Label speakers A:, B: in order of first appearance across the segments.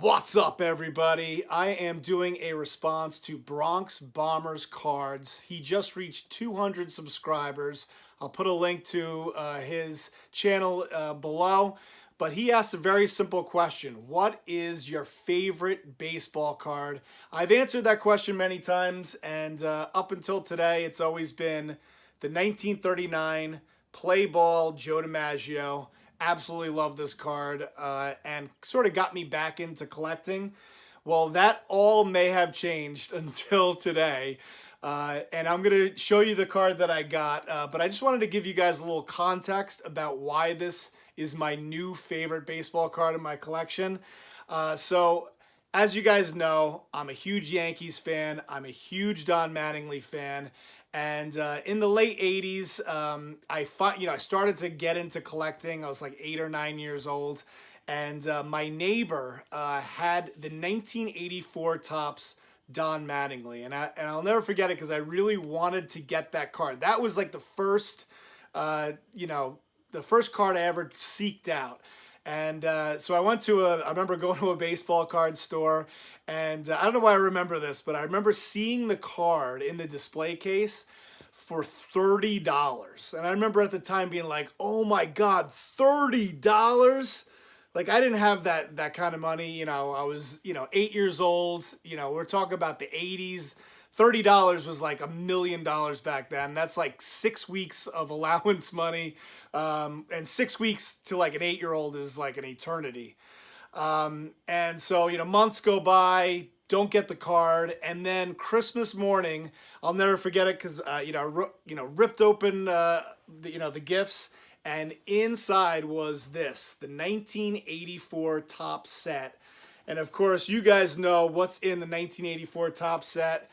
A: What's up, everybody? I am doing a response to Bronx Bombers cards. He just reached 200 subscribers. I'll put a link to his channel below. But he asked a very simple question. What is your favorite baseball card? I've answered that question many times, and up until today, it's always been the 1939 Play Ball Joe DiMaggio. Absolutely love this card and sort of got me back into collecting. Well, that all may have changed until today. And I'm going to show you the card that I got. But I just wanted to give you guys a little context about why this is my new favorite baseball card in my collection. So as you guys know, I'm a huge Yankees fan. I'm a huge Don.Mattingly fan. And in the late 80s, I started to get into collecting. I was like 8 or 9 years old. And my neighbor had the 1984 Topps Don Mattingly. And I'll never forget it because I really wanted to get that card. That was like the first, the first card I ever seeked out. And so I remember going to a baseball card store, and I don't know why I remember this, but I remember seeing the card in the display case for $30. And I remember at the time being like, oh my God, $30? Like, I didn't have that kind of money. I was, 8 years old. We're talking about the 80s. $30 was like $1 million back then. That's like 6 weeks of allowance money. And 6 weeks to like an 8-year-old is like an eternity. And so, months go by, don't get the card. And then Christmas morning, I'll never forget it because, ripped open, the gifts. And inside was this, the 1984 Topps set. And of course, you guys know what's in the 1984 Topps set.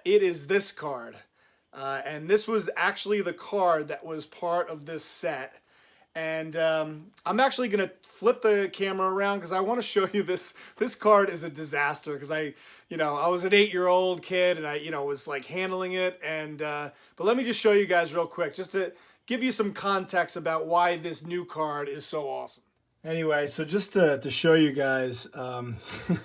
A: It is this card. And this was actually the card that was part of this set. And I'm actually going to flip the camera around because I want to show you this. This card is a disaster because I was an 8-year-old kid and I, was like handling it. And but let me just show you guys real quick just to give you some context about why this new card is so awesome. Anyway, so just to show you guys,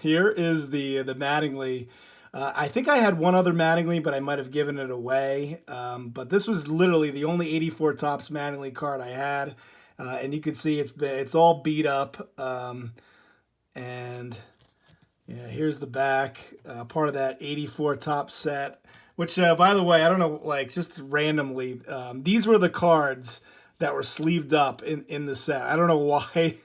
A: here is the Mattingly. I think I had one other Mattingly, but I might have given it away. But this was literally the only 84 Topps Mattingly card I had. And you can see it's all beat up. And yeah, here's the back, part of that 84 Topps set. Which, by the way, I don't know, like just randomly, these were the cards that were sleeved up in the set. I don't know why.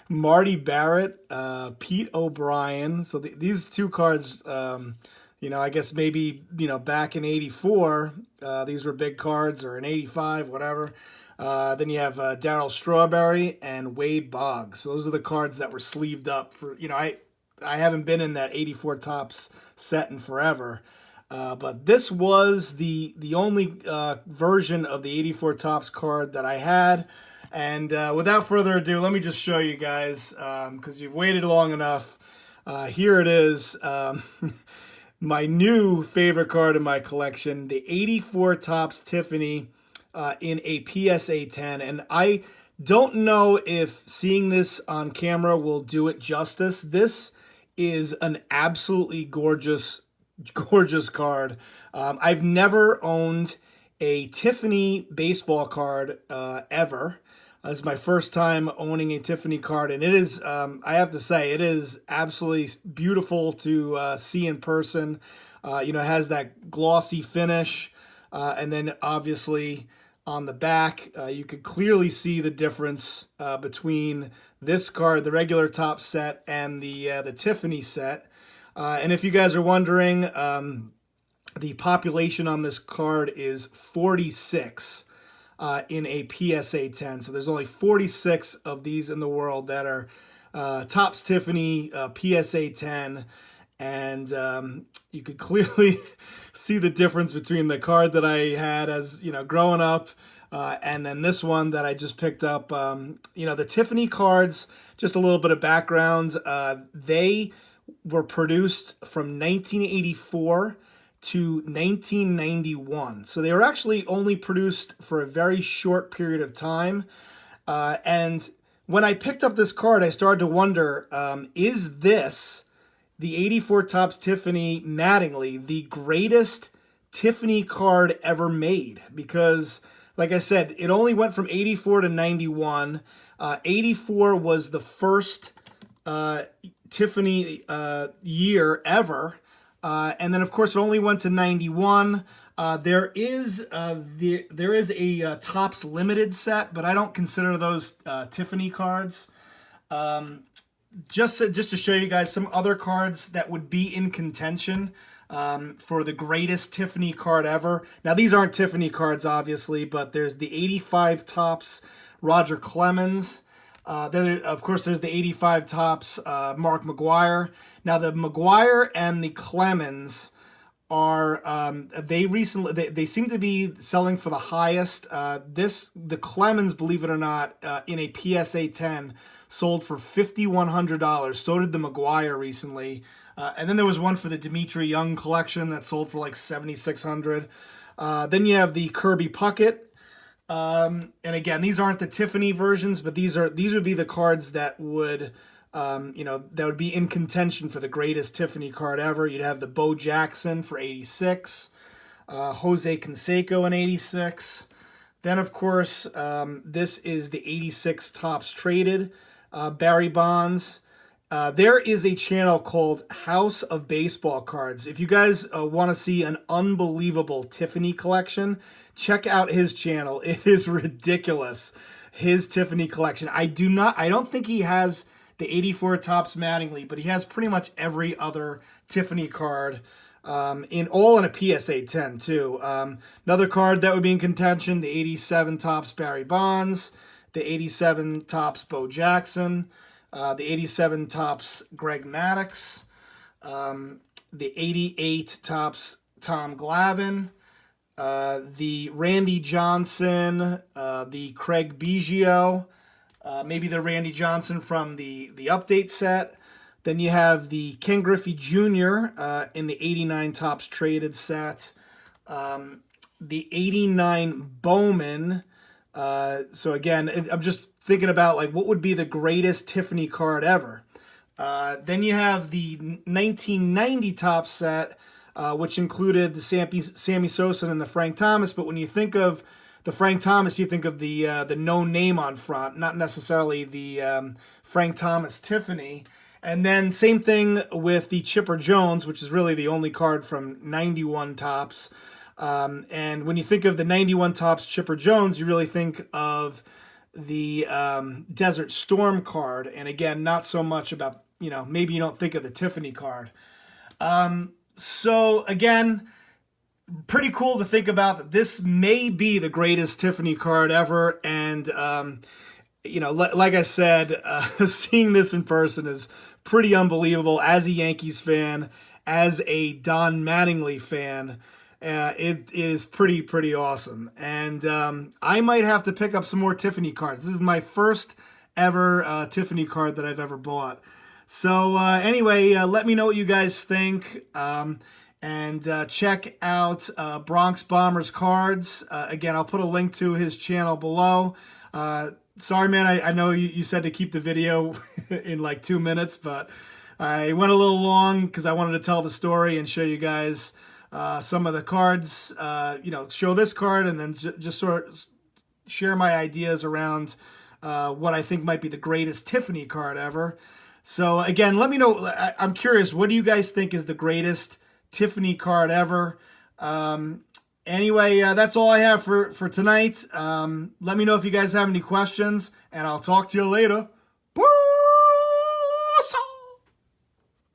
A: Marty Barrett, Pete O'Brien. So these two cards, I guess maybe, back in 84, these were big cards, or in 85, whatever. Then you have Darryl Strawberry and Wade Boggs. So those are the cards that were sleeved up for, I haven't been in that 84 Topps set in forever. But this was the only version of the 84 Topps card that I had. And without further ado, let me just show you guys, because you've waited long enough. Here it is. My new favorite card in my collection, the 84 Topps Tiffany in a PSA 10. And I don't know if seeing this on camera will do it justice. This is an absolutely gorgeous card. I've never owned a Tiffany baseball card ever. This is my first time owning a Tiffany card, and it is, I have to say, it is absolutely beautiful to see in person. It has that glossy finish, and then obviously on the back, you could clearly see the difference between this card, the regular Topps set, and the Tiffany set. And if you guys are wondering, the population on this card is 46 in a PSA 10. So there's only 46 of these in the world that are Topps Tiffany PSA 10. And you could clearly see the difference between the card that I had as, growing up and then this one that I just picked up. The Tiffany cards, just a little bit of background, they were produced from 1984 to 1991. So they were actually only produced for a very short period of time. And when I picked up this card, I started to wonder, is this the 84 Topps Tiffany Mattingly the greatest Tiffany card ever made? Because, like I said, it only went from 84 to 91. 84 was the first Tiffany year ever. And then, of course, it only went to 91. There is a Topps limited set, but I don't consider those Tiffany cards. Just to show you guys some other cards that would be in contention for the greatest Tiffany card ever. Now, these aren't Tiffany cards, obviously, but there's the 85 Topps Roger Clemens. Of course, there's the 85 Topps Mark McGwire. Now, the McGwire and the Clemens are they seem to be selling for the highest. The Clemens, believe it or not, in a PSA 10 sold for $5,100. So did the McGwire recently. And then there was one for the Dimitri Young collection that sold for like $7,600. Then you have the Kirby Puckett. And again, these aren't the Tiffany versions, but these would be the cards that would that would be in contention for the greatest Tiffany card ever. You'd have the Bo Jackson for 86, Jose Canseco in 86. Then, of course, this is the 86 Topps Traded Barry Bonds. There is a channel called House of Baseball Cards. If you guys want to see an unbelievable Tiffany collection, check out his channel. It is ridiculous, his Tiffany collection. I don't think he has the 84 Topps Mattingly, but he has pretty much every other Tiffany card, in a PSA 10 too. Another card that would be in contention, the 87 Topps Barry Bonds, the 87 Topps Bo Jackson, the 87 Topps Greg Maddux, the 88 Topps Tom Glavine, the Randy Johnson, the Craig Biggio, maybe the Randy Johnson from the update set. Then you have the Ken Griffey Jr. In the 89 Topps Traded set. The 89 Bowman. So again, I'm just thinking about like what would be the greatest Tiffany card ever. Then you have the 1990 Topps set, which included the Sammy Sosa and the Frank Thomas. But when you think of the Frank Thomas, you think of the no name on front, not necessarily the Frank Thomas Tiffany. And then same thing with the Chipper Jones, which is really the only card from 91 Topps. And when you think of the 91 Topps Chipper Jones, you really think of the Desert Storm card. And again, not so much about, maybe you don't think of the Tiffany card. So again, pretty cool to think about that this may be the greatest Tiffany card ever. And, like I said, seeing this in person is pretty unbelievable. As a Yankees fan, as a Don.Mattingly fan, it is pretty awesome. And I might have to pick up some more Tiffany cards. This is my first ever Tiffany card that I've ever bought. So anyway, let me know what you guys think. And check out Bronx Bombers Cards. Again, I'll put a link to his channel below. Sorry, man, I know you said to keep the video in like 2 minutes, but I went a little long because I wanted to tell the story and show you guys some of the cards, show this card and then just sort of share my ideas around what I think might be the greatest Tiffany card ever. So again, let me know. I'm curious, what do you guys think is the greatest Tiffany card ever? Anyway, that's all I have for tonight. Let me know if you guys have any questions, and I'll talk to you later.